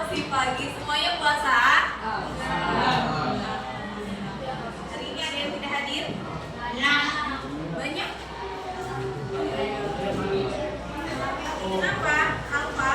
Masih pagi, semuanya puasa? Hari ini ada yang tidak hadir? Banyak? Kenapa? Apa?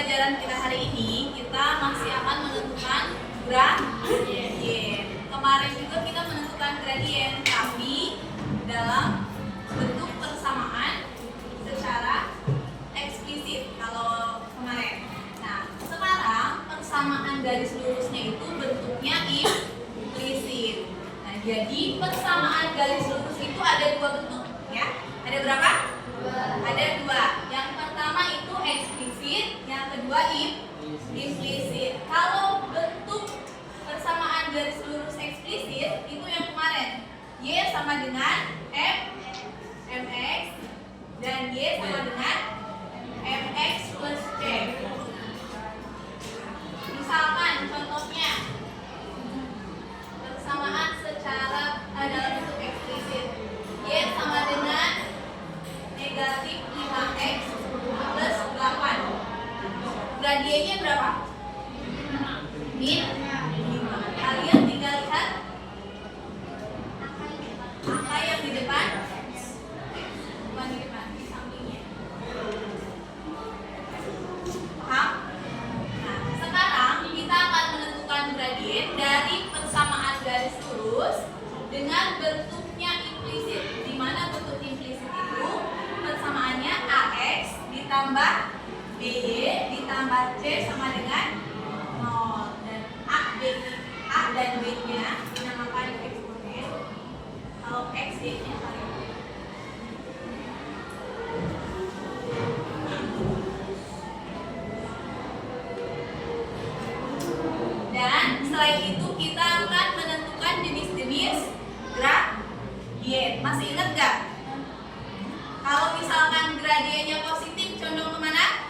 Tujuan kita hari ini, kita masih akan menentukan gradien. Kemarin juga kita menentukan gradien, tapi dalam bentuk persamaan secara eksplisit kalau kemarin. Nah, sekarang persamaan garis lurusnya itu bentuknya implisit. Nah, jadi persamaan garis lurus itu ada dua bentuk, ya. Ada berapa? Ada dua. Yang pertama itu eksplisit, yang kedua implisit. Kalau bentuk persamaan garis lurus eksplisit itu yang kemarin, Y sama dengan mx dan Y sama dengan mx plus c. Misalkan contohnya persamaan secara dalam bentuk eksplisit, Y sama dengan negatif 5x plus 8. Gradiennya berapa? Min 5. Kalian tinggal lihat angka yang di depan, bukan di depan, di sampingnya. Paham? Nah, sekarang kita akan menentukan gradien dari persamaan garis lurus dengan bentuknya implisit. Di mana bentuk implisit itu persamaannya AX ditambah BY ditambah C sama dengan 0, dan A dan B nya dinamakan eksponen. Kalau X Y nya variabel. Dan selain itu kita akan menentukan jenis-jenis gradien. Masih ingat gak? Kalau misalkan gradiennya positif condong kemana?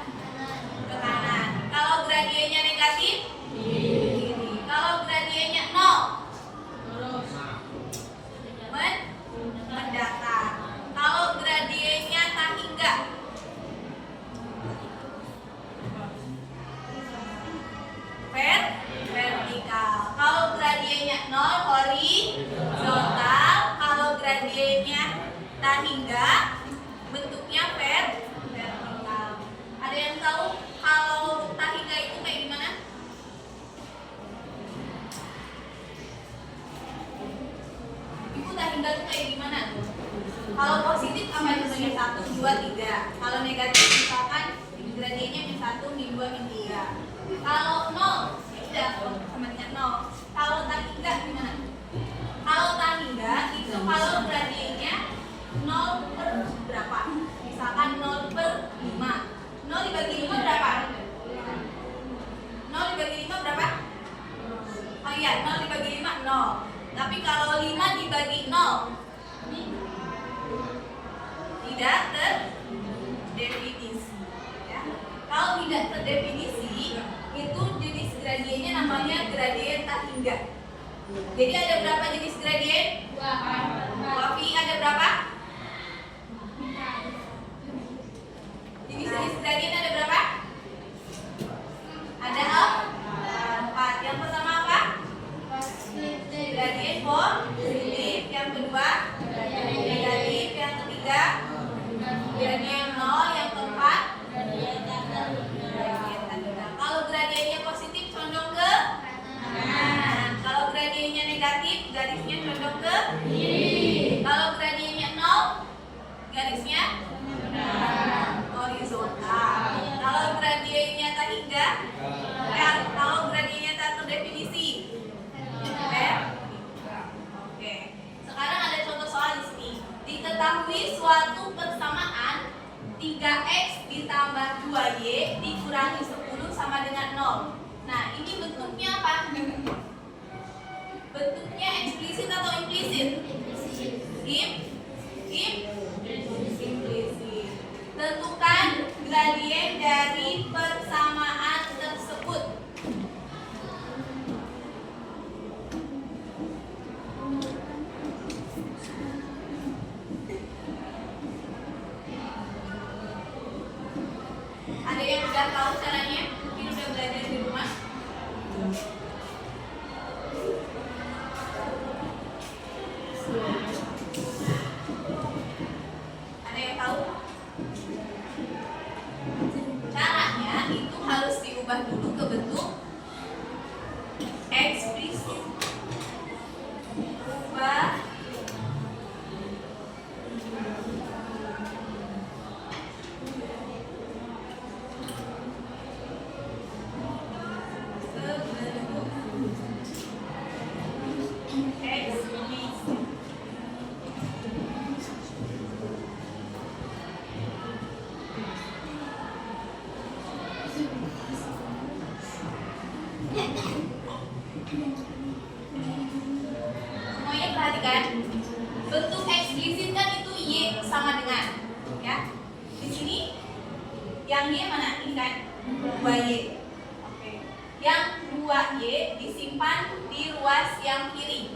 Ke kanan. Kalau gradiennya negatif? Kiri. Kalau gradiennya 0? Mendatar. Kalau gradiennya tak hingga? Vertikal. Kalau gradiennya 0 horizontal. Kalau gradiennya tak hingga bentuknya vertikal. Ada yang tahu kalau tak hingga itu kayak gimana? Ibu, tak hingga itu kayak gimana? Kalau positif apa itu? Min 1, 2, 3. Kalau negatif misalkan gradiennya min 1, min 2, min 3. Kalau 0, ya udah sama dengan 0. Kalau tak hingga gimana? Kalau tak hingga itu kalau gradiennya 0 per berapa? Misalkan 0 per 5. 0 dibagi 5 berapa? 0 dibagi 5 berapa? Oh iya, 0 dibagi 5, 0. Tapi kalau 5 dibagi 0 tidak terdefinisi, ya. Kalau tidak terdefinisi, itu jenis gradiennya namanya gradien tak hingga. Jadi ada berapa jenis gradien? 2. Wafi ada berapa? Jenis-jenis gradien ada berapa? Ada 4. Yang pertama apa? Gradien positif. Yang kedua negatif. Yang ketiga gradien 0. Yang keempat gradien tanda. Kalau gradiennya positif condong ke kanan. Kalau gradiennya negatif garisnya condong ke kiri. Kalau gradiennya 0 garisnya horizontal. Kalau gradiennya tak hingga, kalau gradiennya tak terdefinisi, Oke. Sekarang ada contoh soal di sini. Diketahui suatu 3x ditambah 2y dikurangi 10 sama dengan 0. Nah, ini bentuknya apa? Bentuknya eksplisit atau implisit? Implisit. Tentukan gradien dari persamaan tersebut. Ada yang udah tahu caranya? Mungkin udah belajar di rumah. Ada yang tahu? Caranya itu harus diubah dulu ke bentuk eksplisit. Ubah semuanya perhatikan, bentuk eksplisit kan itu y sama dengan, ya. Di sini yang y mana? Ini kan 2y. Oke. Yang 2y disimpan di ruas yang kiri.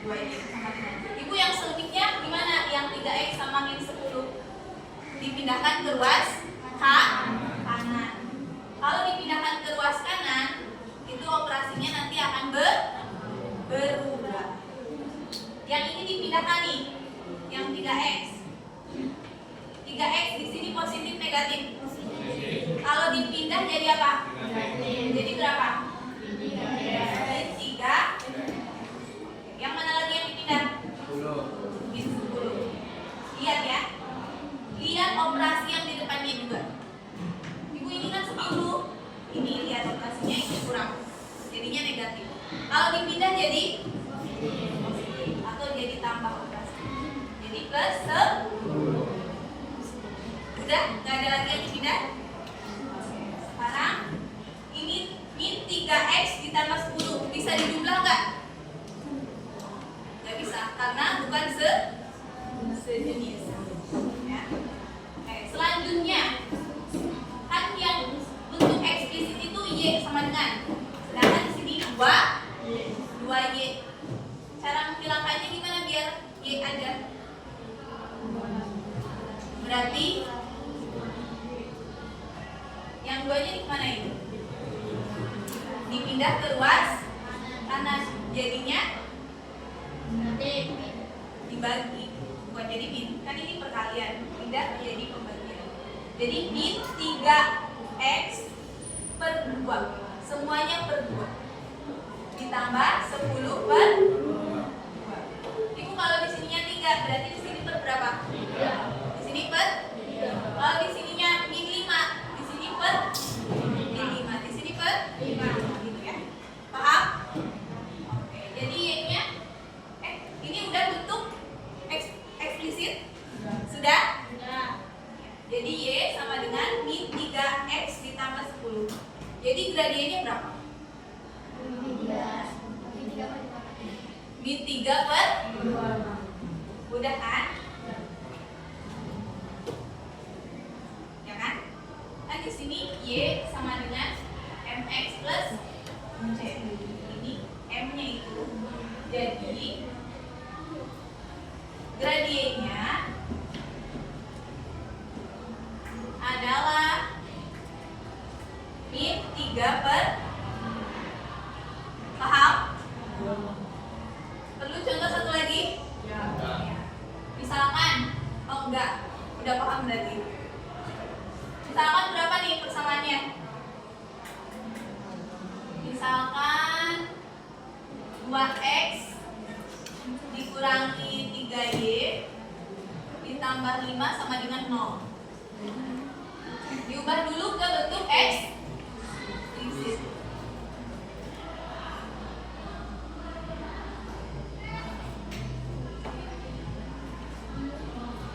2y sama dengan. Ibu yang selebihnya gimana? Yang 3x sama min 10 dipindahkan ke ruas kanan. Kalau dipindahkan ke ruas kanan, itu operasinya nanti akan berubah. Yang ini dipindahkan nih, yang 3x. 3x di sini positif negatif. Kalau dipindah jadi apa? Jadi berapa? Jadi 3. Yang mana lagi yang dipindah? 10. Lihat ya. Lihat operasi yang di depannya juga. Ibu ini kan 10. Ini lihat operasinya ini kurang. Jadinya negatif. Kalau dipindah jadi positif atau jadi tambah operasi. Jadi plus 10. Udah, nggak ada lagi yang dipindah. Sekarang ini min 3x ditambah 10 bisa dijumlah nggak? Nggak bisa karena bukan sejenis. Ya. Oke, selanjutnya kan yang bentuk eksplisit itu y sama dengan, sedangkan di sini 2y. Cara menghilangkannya gimana biar y ada? Berarti yang 2-nya di mana ini? Dipindah ke ruas kanan, jadinya dibagi, bukan jadi min, kan ini perkalian, pindah menjadi pembagian. Jadi min 3x per 2, semuanya per 2 ditambah 10 per 2. Ibu kalau di sininya 3, berarti di sini per berapa? 3. Di sini per 3. Kalau di sininya min 5, di sini per min 5, di sini per 5. Gitu ya. Paham? Oke, jadi y-nya ini udah bentuk eksplisit? Sudah? Jadi y sama dengan min 3x ditambah 10. Jadi gradiennya berapa? Min 3 per 2. Udah kan? Ya kan? Kan di sini y sama dengan mx plus c. Ini m-nya itu. Jadi gradiennya adalah min 3 per. Paham? Perlu contoh satu lagi? Ya. Misalkan, oh enggak, udah paham berarti. Misalkan berapa nih persamaannya? Misalkan 2x dikurangi 3y ditambah 5 sama dengan 0. Diubah dulu ke bentuk eksplisit.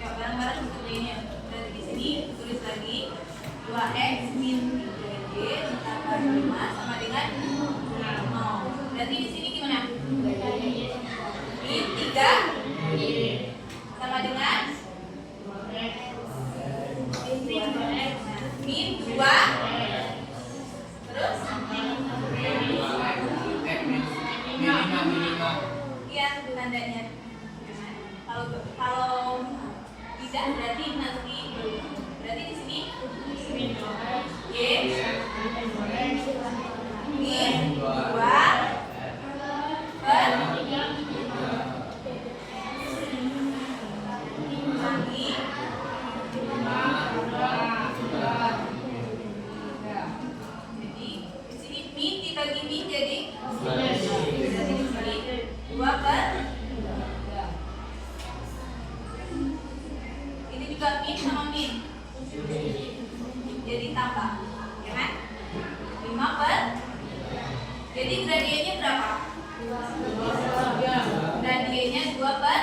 Ya, bareng-bareng bentuknya ini. Berarti di sini 2x min 3y ditambah 5 sama dengan 0. Berarti di sini gimana? Min 3 sama dengan min 2 terus iya tandanya. Kalau tidak berarti nanti di sini y min 2 per lagi jadi di sini min dibagi min jadi 2 per ini juga min sama min jadi tambah ya kan 5 per jadi gradiennya berapa? Gradiennya 2 per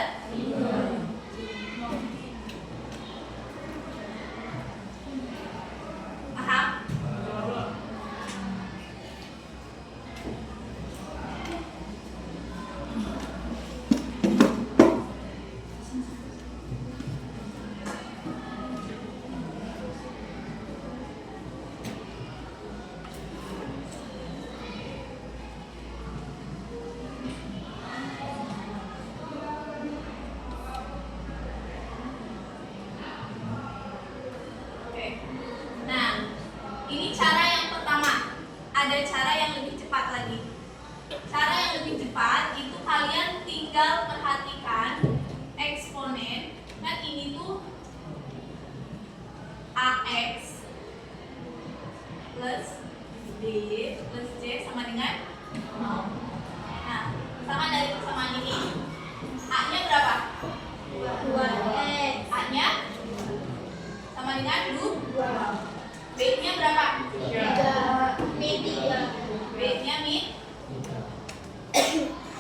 paham? Ini cara yang pertama. Ada cara yang lebih cepat lagi. Cara yang lebih cepat itu kalian tinggal perhatikan eksponen. Kan ini tuh AX plus BY plus C sama dengan 0. Nah, sama dari persamaan ini A-nya berapa? 2X. A-nya sama dengan 2. B-nya berapa? 3. Min 3. B-nya min.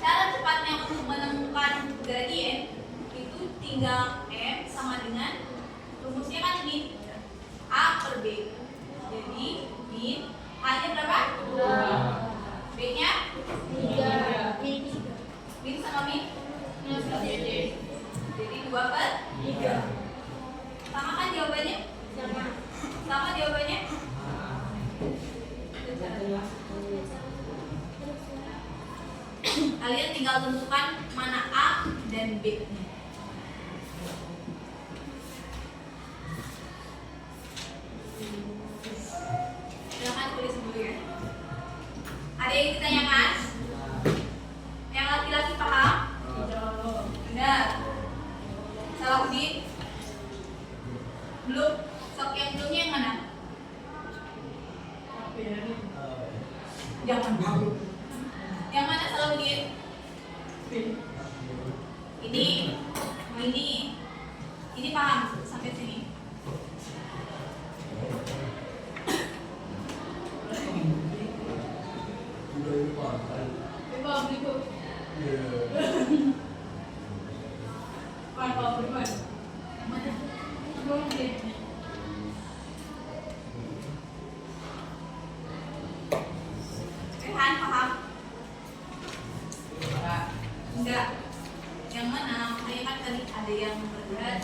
Cara cepatnya untuk menemukan gradien itu tinggal M sama dengan rumusnya kan min A per B. Jadi min A-nya berapa? 2. B-nya 3. Min sama min? Jadi 2 per 3. Sama kan jawabannya? Sama jawabannya? Kalian tinggal tentukan mana A dan B-nya. Silahkan tulis dulu ya. Ada yang ditanyakan? Yang laki-laki paham? Benar. Salahuddin? Belum? Sok yang belumnya yang mana? Jangan tahu. Yang mana Salahuddin? Ini paham sampai sini. Paham? Enggak. Yang mana? Makanya kan tadi ada yang berat.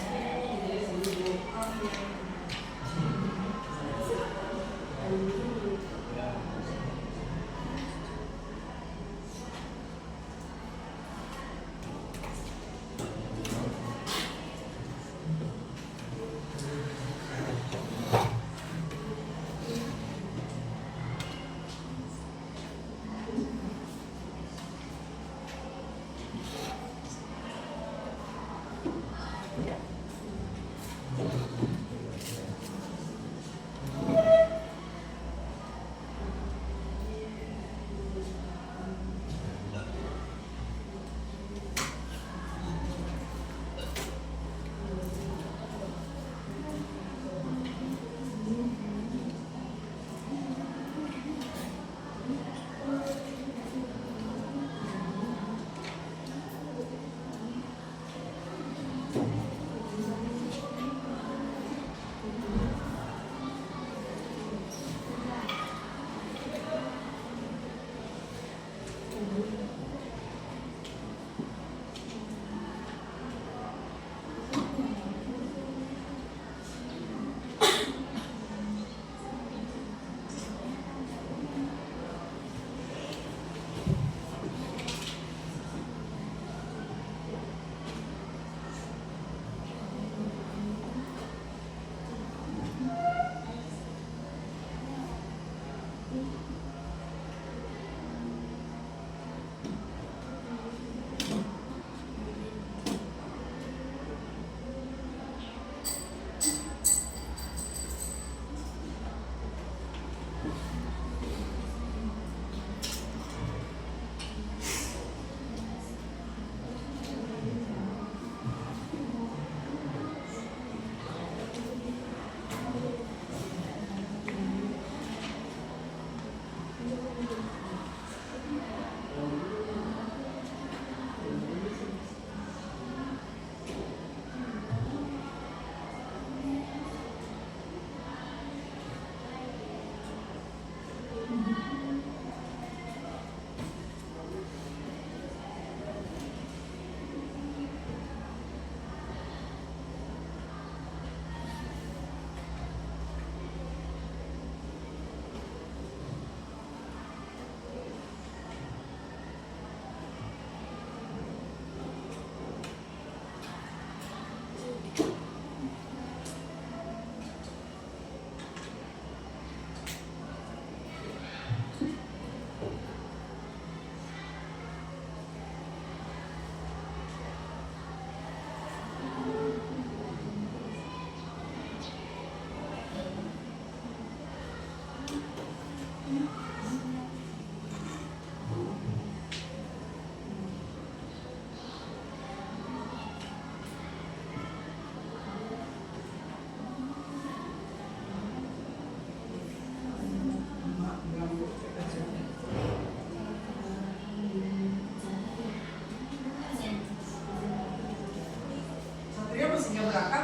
Udah berangkat?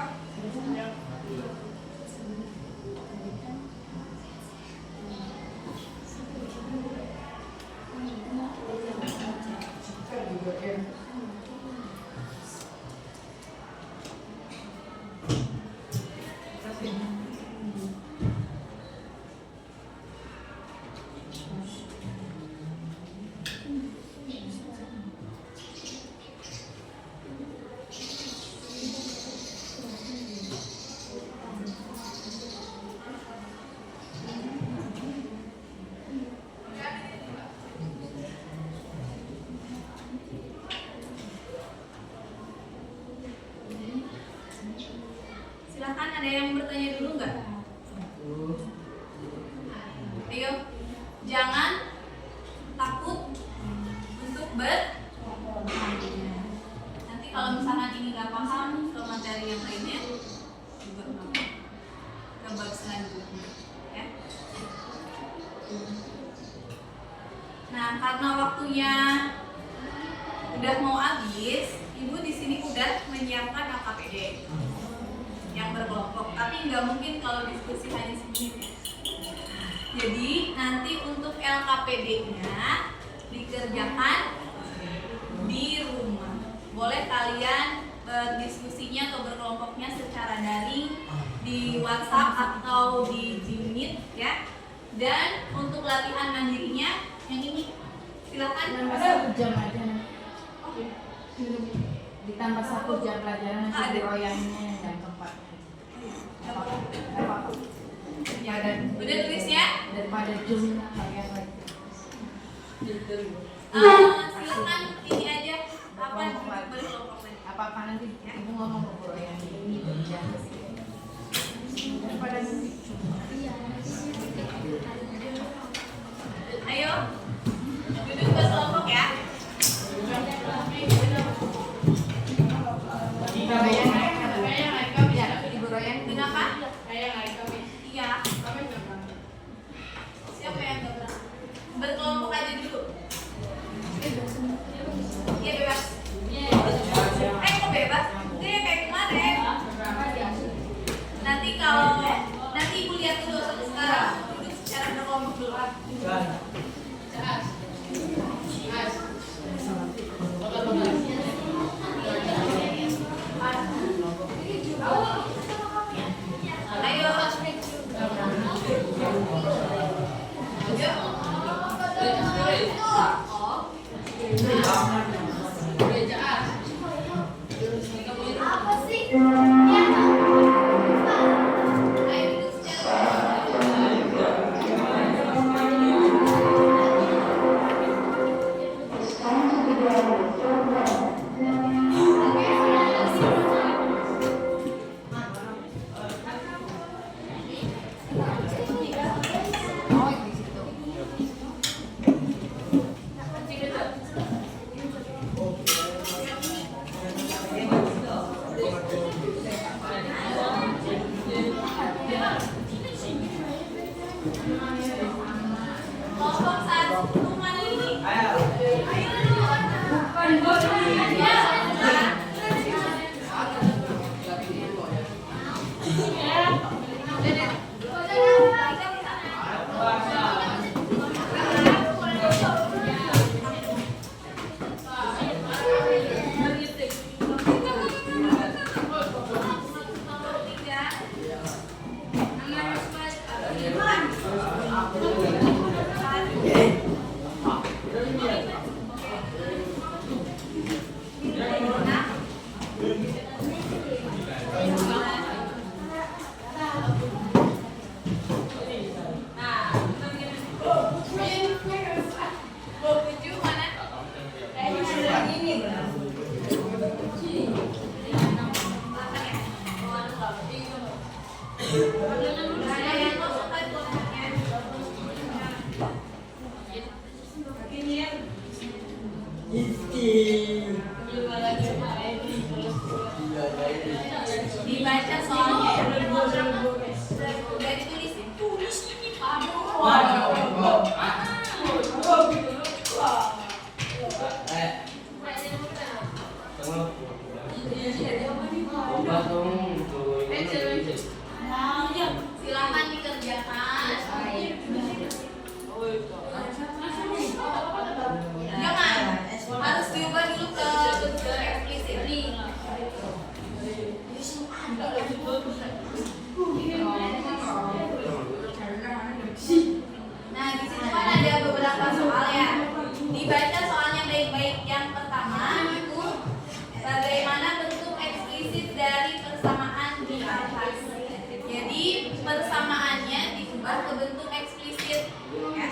Silahkan, ada yang bertanya dulu nggak? Ayo, jangan takut untuk bertanya. Nanti kalau misalkan ini nggak paham ke materi yang lainnya, juga ke bab selanjutnya, ya. Nah, karena waktunya udah mau habis, Ibu di sini udah menyiapkan LKPD yang berkelompok, tapi nggak mungkin kalau diskusi hanya segini. Jadi nanti untuk LKPD-nya dikerjakan di rumah. Boleh kalian berdiskusinya atau berkelompoknya secara daring di WhatsApp atau di Meet, ya. Dan untuk latihan mandirinya yang ini silakan. Ada 1 jam aja. Ditambah 1 jam pelajaran nanti royangnya jam 4. Ya, udah tulis ya. Daripada jumlah yang lagi. Silakan ini aja apa berkelompok lagi. Apa nanti ibu ngomong ke royang ini jam. Daripada nanti. Ayo, duduk berkelompok ya. Kenapa? Iya. Siapa yang gak berangkat? Berkelompok aja dulu. Iya bebas. Kok bebas? Dia kayak kemarin. Nanti ibu lihat dulu sekarang duduk secara berkelompok dulu. Ayo. Apa sih? Dibaca soalnya ya. Udah ditulis. Tulis ini Pak. Silakan dikerjakan. Jangan, harus diubah dulu ke bentuk eksplisit nih. Nah, di situ kan ada beberapa soal ya. Dibaca soalnya baik-baik. Yang pertama itu bagaimana bentuk eksplisit dari persamaan di atas. Jadi persamaannya diubah ke bentuk eksplisit. Ya.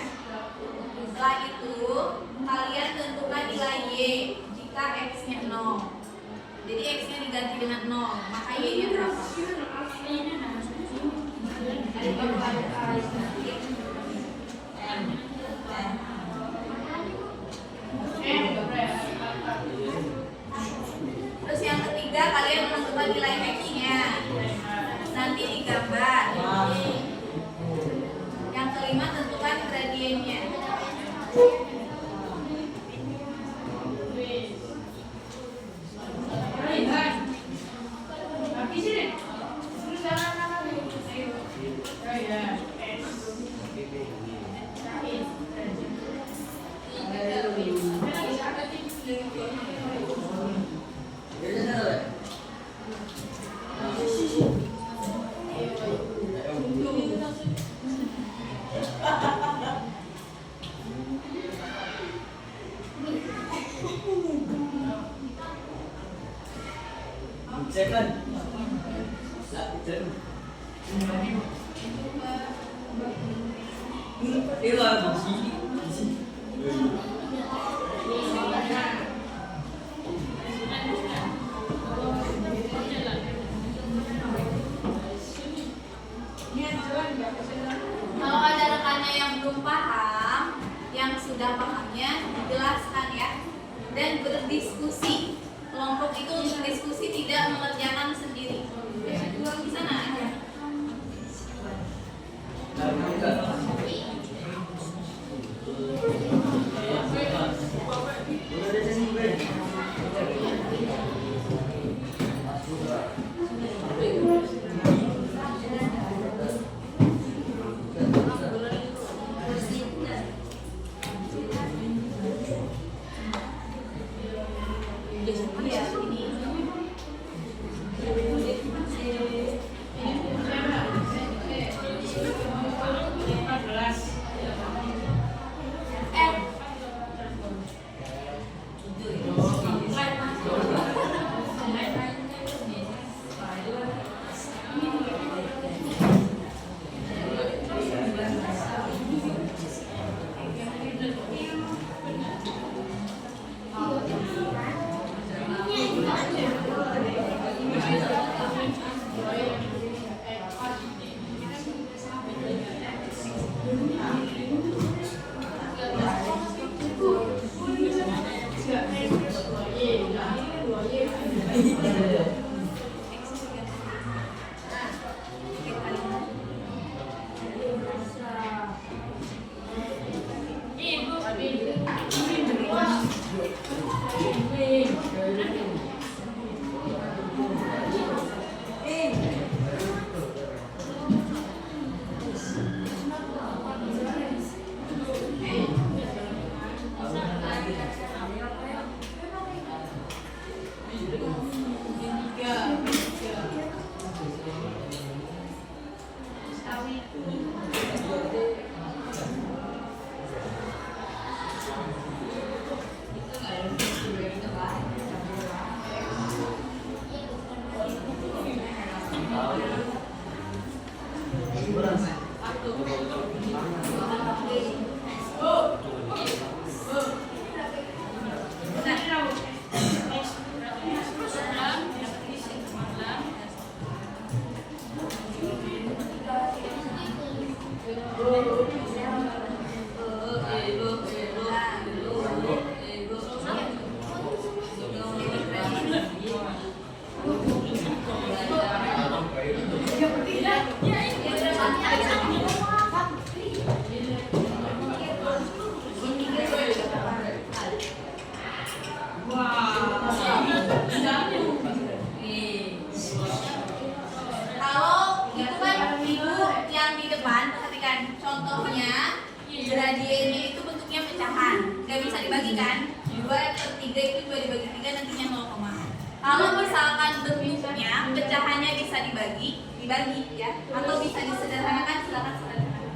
Setelah itu kalian tentukan nilai y jika x-nya 0. Jadi x-nya diganti dengan 0, maka y-nya berapa? Terus yang ketiga kalian menentukan nilai x-nya. Nanti digambar. Yang kelima tentukan gradiennya. Kalau ada rekannya yang belum paham, yang sudah pahamnya dijelaskan ya, dan berdiskusi. Kelompok itu untuk diskusi, tidak mengerjakan sendiri. Di sana aja. contohnya gradiennya itu bentuknya pecahan, nggak bisa dibagikan. 2/3 itu 2 dibagi 3 nantinya 0, kalau misalkan bentuknya pecahannya bisa dibagi ya, atau bisa disederhanakan, silakan sederhanakan.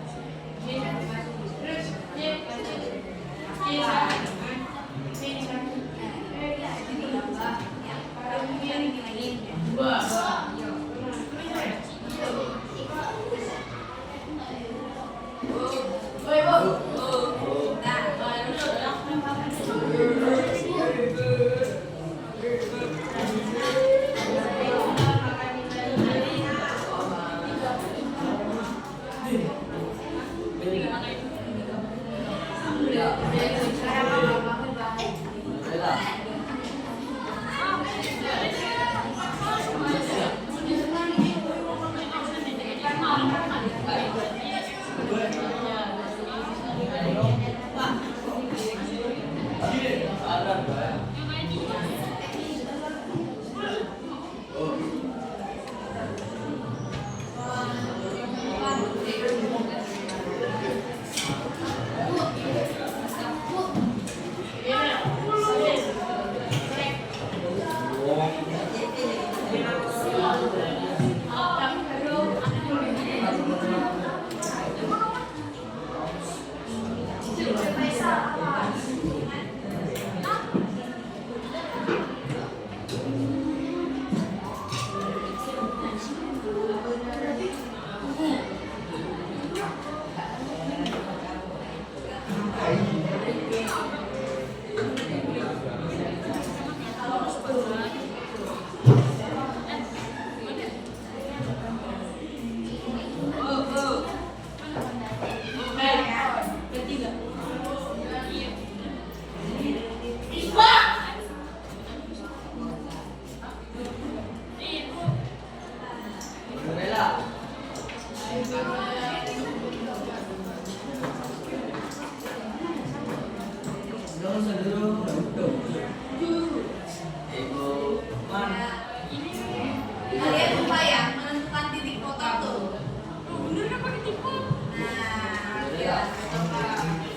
Kalian lupa ya menentukan titik potong tuh.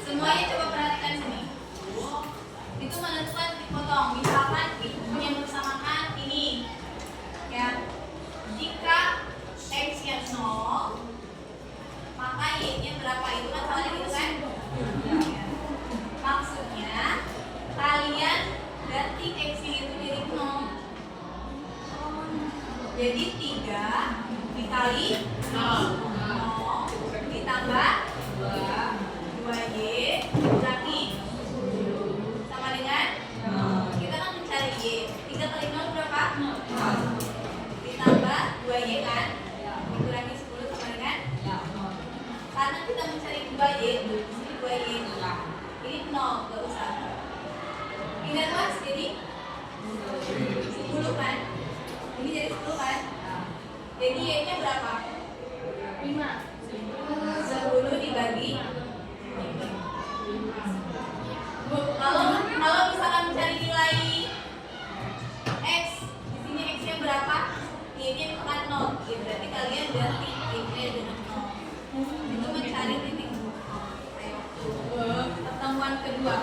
Semuanya coba perhatikan sini. Itu menentukan titik potong. Misalkan yang bersamakan ini, ya. Jika x-nya 0, maka y-nya berapa? Itu kan soalnya gitu kan? Maksudnya kalian ganti x-nya itu jadi 0. Jadi 3 dikali 0 ditambah 2y dikurangi sama dengan kita kan mencari y. 3 kali 0 berapa? 0. Ditambah 2y kan? Dikurangi 10 sama dengan? Karena kita mencari 2y, ini 2y. Ini 0, gak usah. Ingat mas, jadi 10 kan? Ini jadi 10 kan? Jadi y-nya berapa? 5. 10 dibagi. Kalau misalkan mencari nilai x, di sini x-nya berapa? Y-nya bukan 0. Ya, berarti kalian ganti y-nya dengan 0. Itu mencari titik. Ayo. Pertemuan kedua.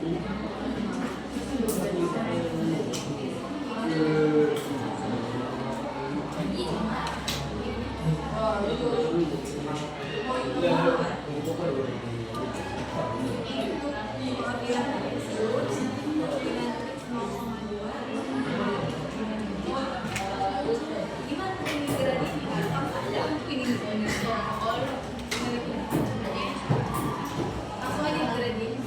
Langsung aja gradient.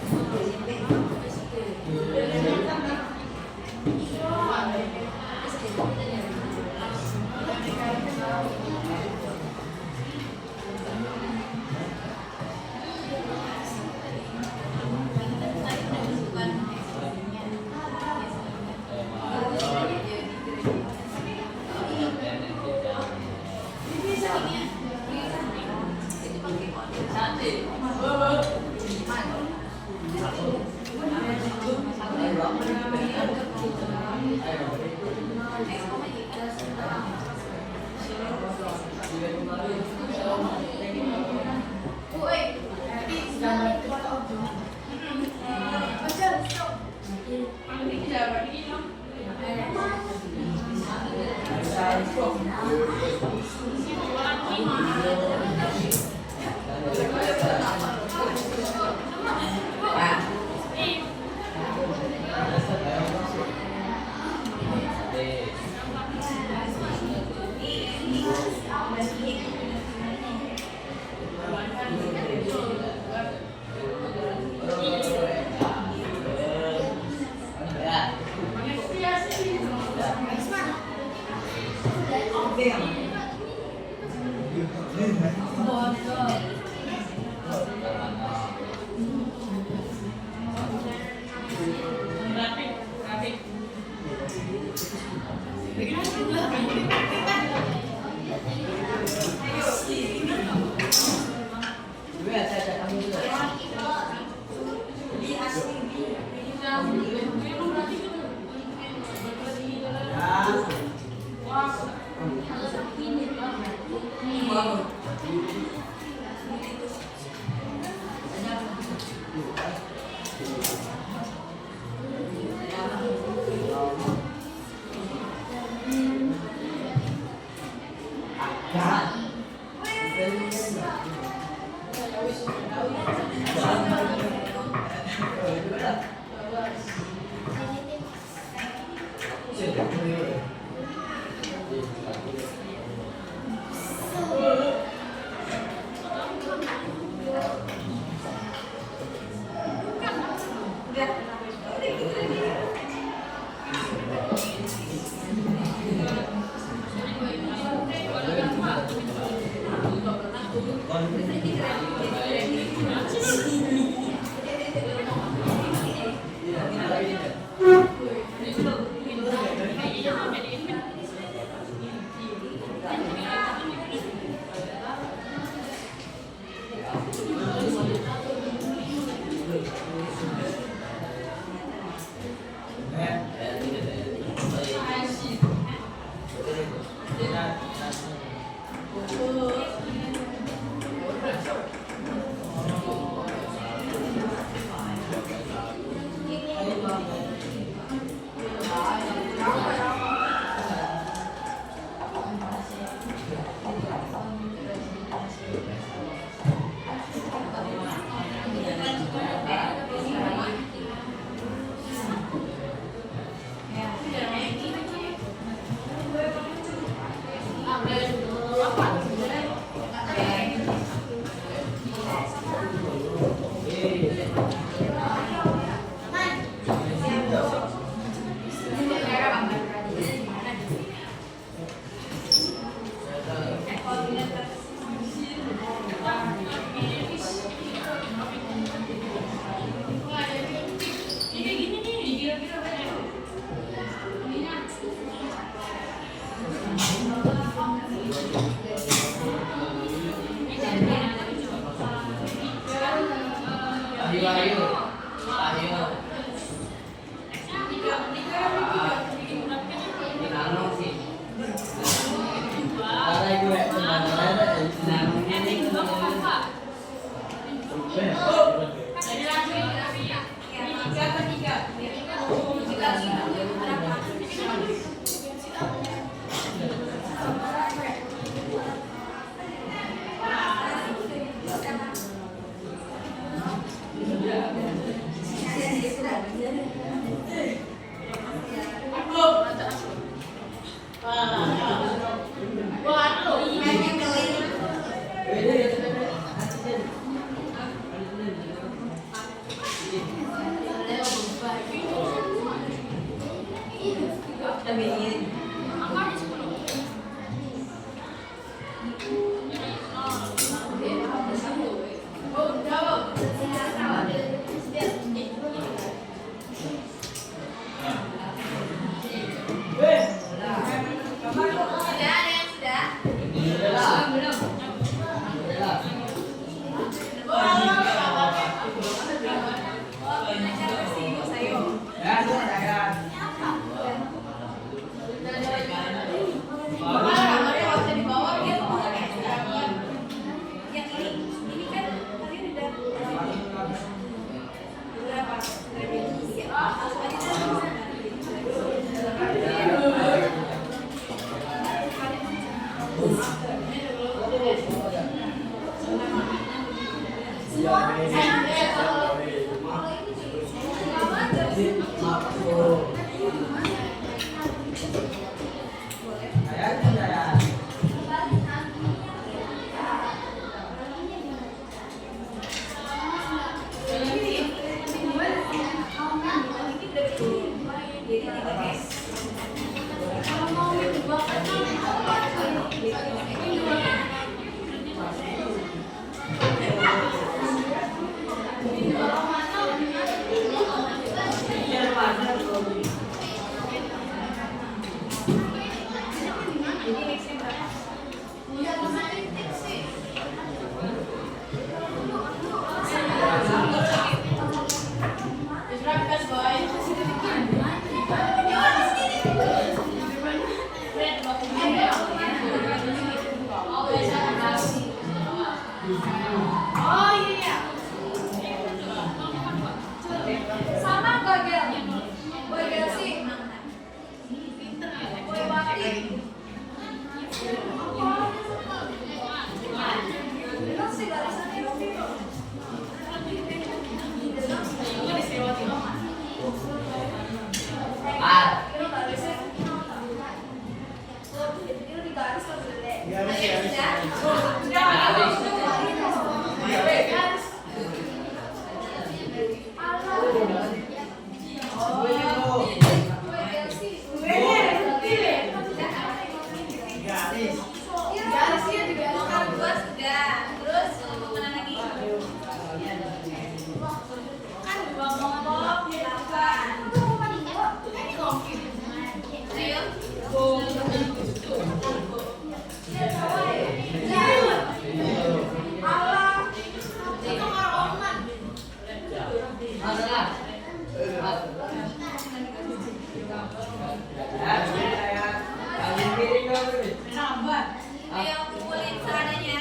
Ayo kumpulin seadanya.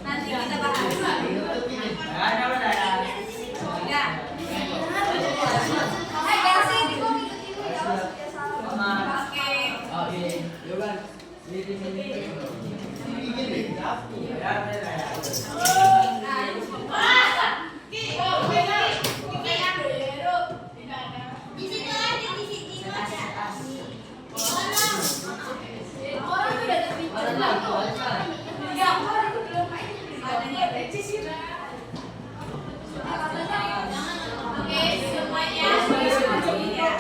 Nanti kita bahas. Ya. Oke, semuanya begini ya.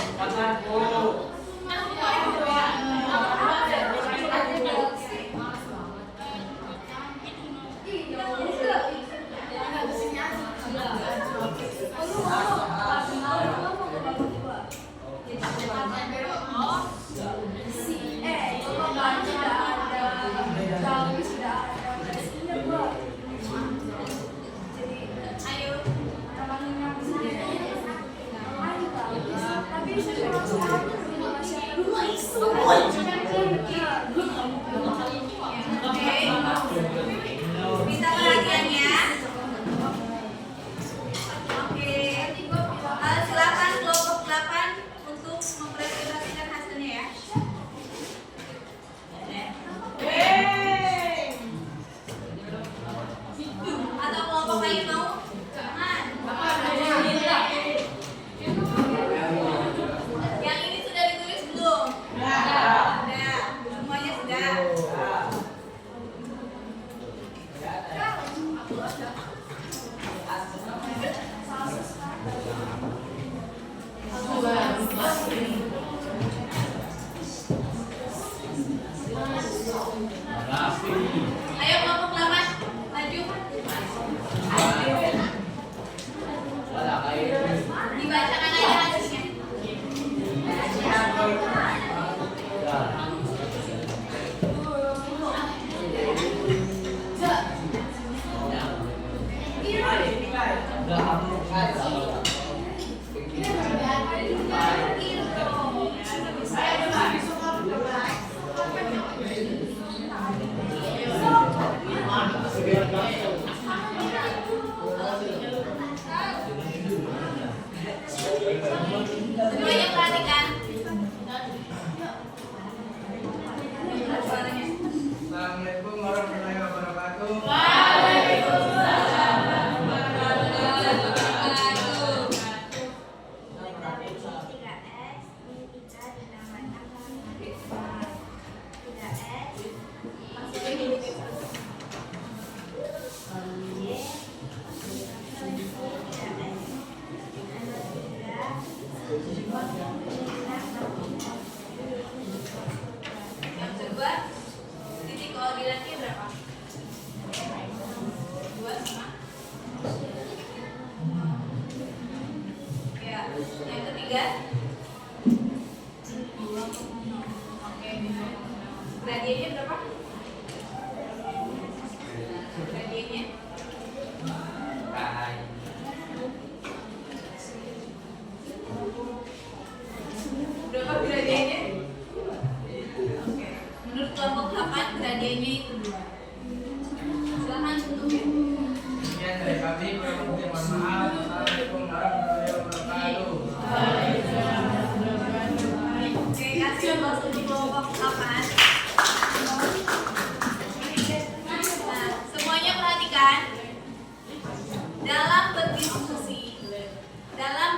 Minta perhatiannya. Semuanya perhatikan. Assalamualaikum warahmatullahi wabarakatuh. Yang kedua, titik koordinatnya berapa? 2 sama. Ya, yang ketiga. Oke. Gradiennya berapa? Gradiennya berapa gradiennya? Oke. Menurut kelompok 8 gradiennya itu 2. Silahkan tutup ya. Sekian dari kami, kurang lebihnya mohon maaf. Assalamualaikum warahmatullahi wabarakatuh. Oke, kasih untuk kelompok 8. Nah, semuanya perhatikan. Dalam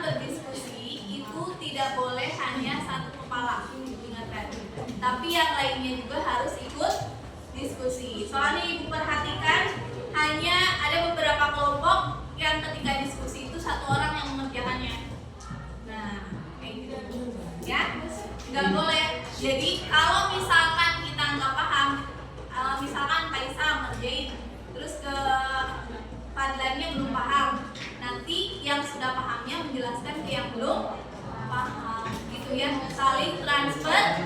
berdiskusi itu tidak boleh hanya satu kepala, ingatkan. Tapi yang lainnya juga harus ikut diskusi. Soalnya ibu perhatikan, hanya ada beberapa kelompok yang ketika diskusi itu satu orang yang mengerjakannya. Nah, kayak gitu, ya, nggak boleh. Jadi kalau misalkan kita nggak paham, misalkan Kaisa ngerjain, terus ke Fadlannya belum paham, nanti yang sudah pahamnya menjelaskan ke yang belum paham, gitu ya, saling transfer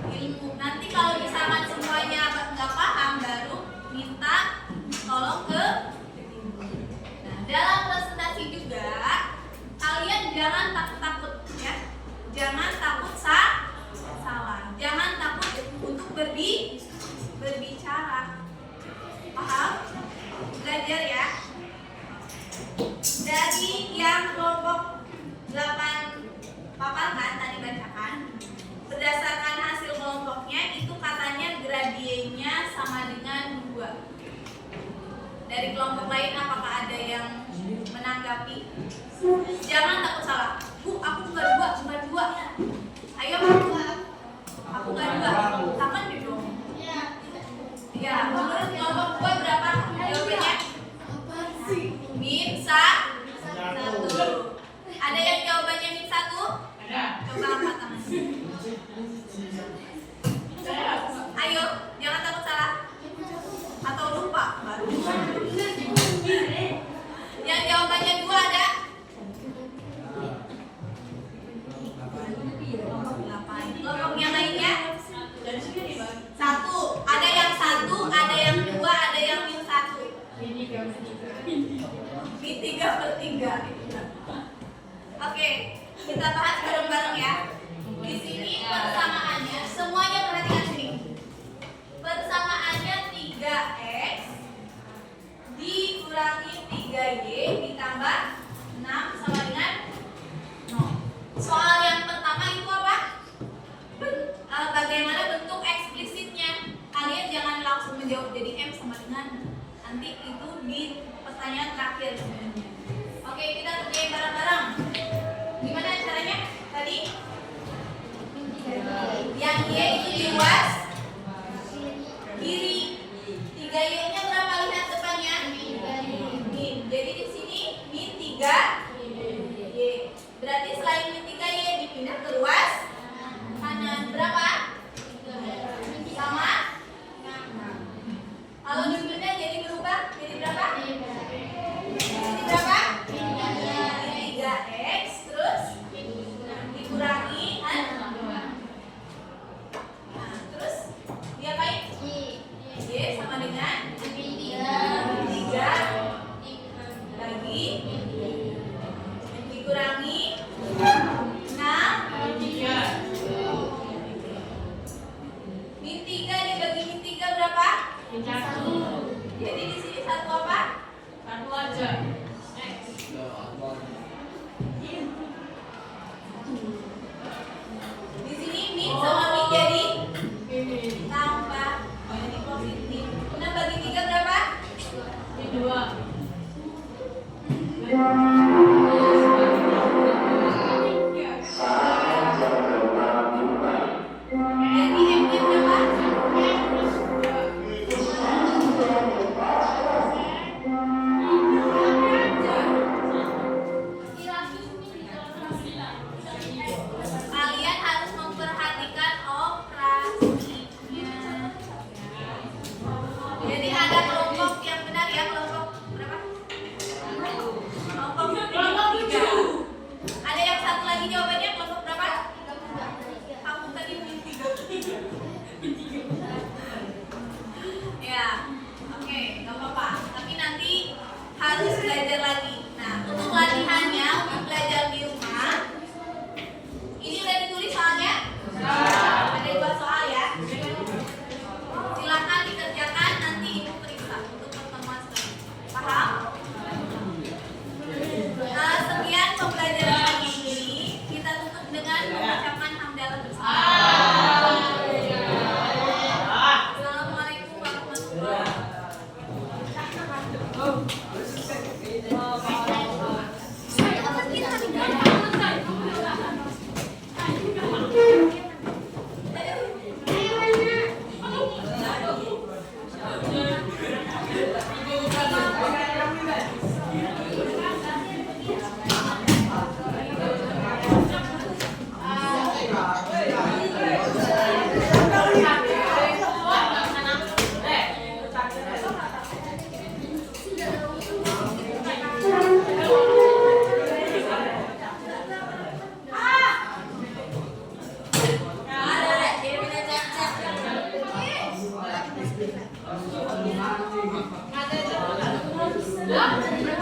ilmu. Nanti kalau misalkan semuanya nggak paham, baru minta tolong ke. Nah, dalam presentasi juga kalian jangan takut-takut ya, jangan takut salah, jangan takut untuk berbicara. Paham? Belajar ya. Dari yang kelompok 8 paparkan tadi bacakan, berdasarkan hasil kelompoknya itu katanya gradiennya sama dengan 2. Dari kelompok lain apakah ada yang menanggapi? Jangan takut salah. Bu, aku bukan 2. Ayo, aku bukan 2. Tangan deh dong. Ya, menurut kelompok 2 berapa jawabannya? Min 1. Ada yang jawabannya min 1? Ada. Coba angkat tangan. Ayo, jangan takut salah. Atau lupa baru. Yang jawabannya 2 ada? 8. Kelompok yang lainnya? 1. Ada yang 1, ada yang 2, ada yang min 1. Min 3/3. Oke, kita bahas bareng-bareng ya. Di sini persamaannya, semuanya perhatikan sini. Persamaannya 3x dikurangi 3y ditambah 6 sama dengan 0. Soal yang pertama itu apa? Bagaimana bentuk eksplisitnya? Kalian jangan langsung menjawab jadi M sama dengan, nanti itu di pertanyaan terakhir sebenarnya. Oke, kita kerjain bareng-bareng. Gimana caranya? Tadi yang Y itu di luas kiri. 3Y-nya berapa, lihat depannya? Min. Jadi di sini min 3Y. Berarti selain min 3Y dipindah ke ruas kanan. Berapa? Sama? Kalau dipindah jadi berubah jadi berapa? Jadi berapa? dikurangi 6 min 3 dibagi min 3 berapa? Jadi di sini satu apa? Satu aja. Di sini min sama min jadi tambah. Jadi positif. 6 bagi 3 berapa? Dua. Jadi M-nya berapa? Kalian harus memperhatikan operasinya. Jadi ada kelompok yang benar ya, kelompok berapa? Kelompok 3. Ada yang satu lagi jawabannya kelompok berapa? Kamu tadi min 3. Ya, oke, nggak apa-apa. Tapi nanti harus belajar lagi. Nah, untuk latihannya, untuk belajar di rumah, ini udah ditulis soalnya? Ada 2 soal ya. Silakan dikerjakan, nanti ibu periksa untuk pertemuan selanjutnya. Paham? Nah, sekian pembelajaran pagi ini. Kita tutup dengan mengucapkan hamdalah bersama. Assalamualaikum warahmatullahi Ada.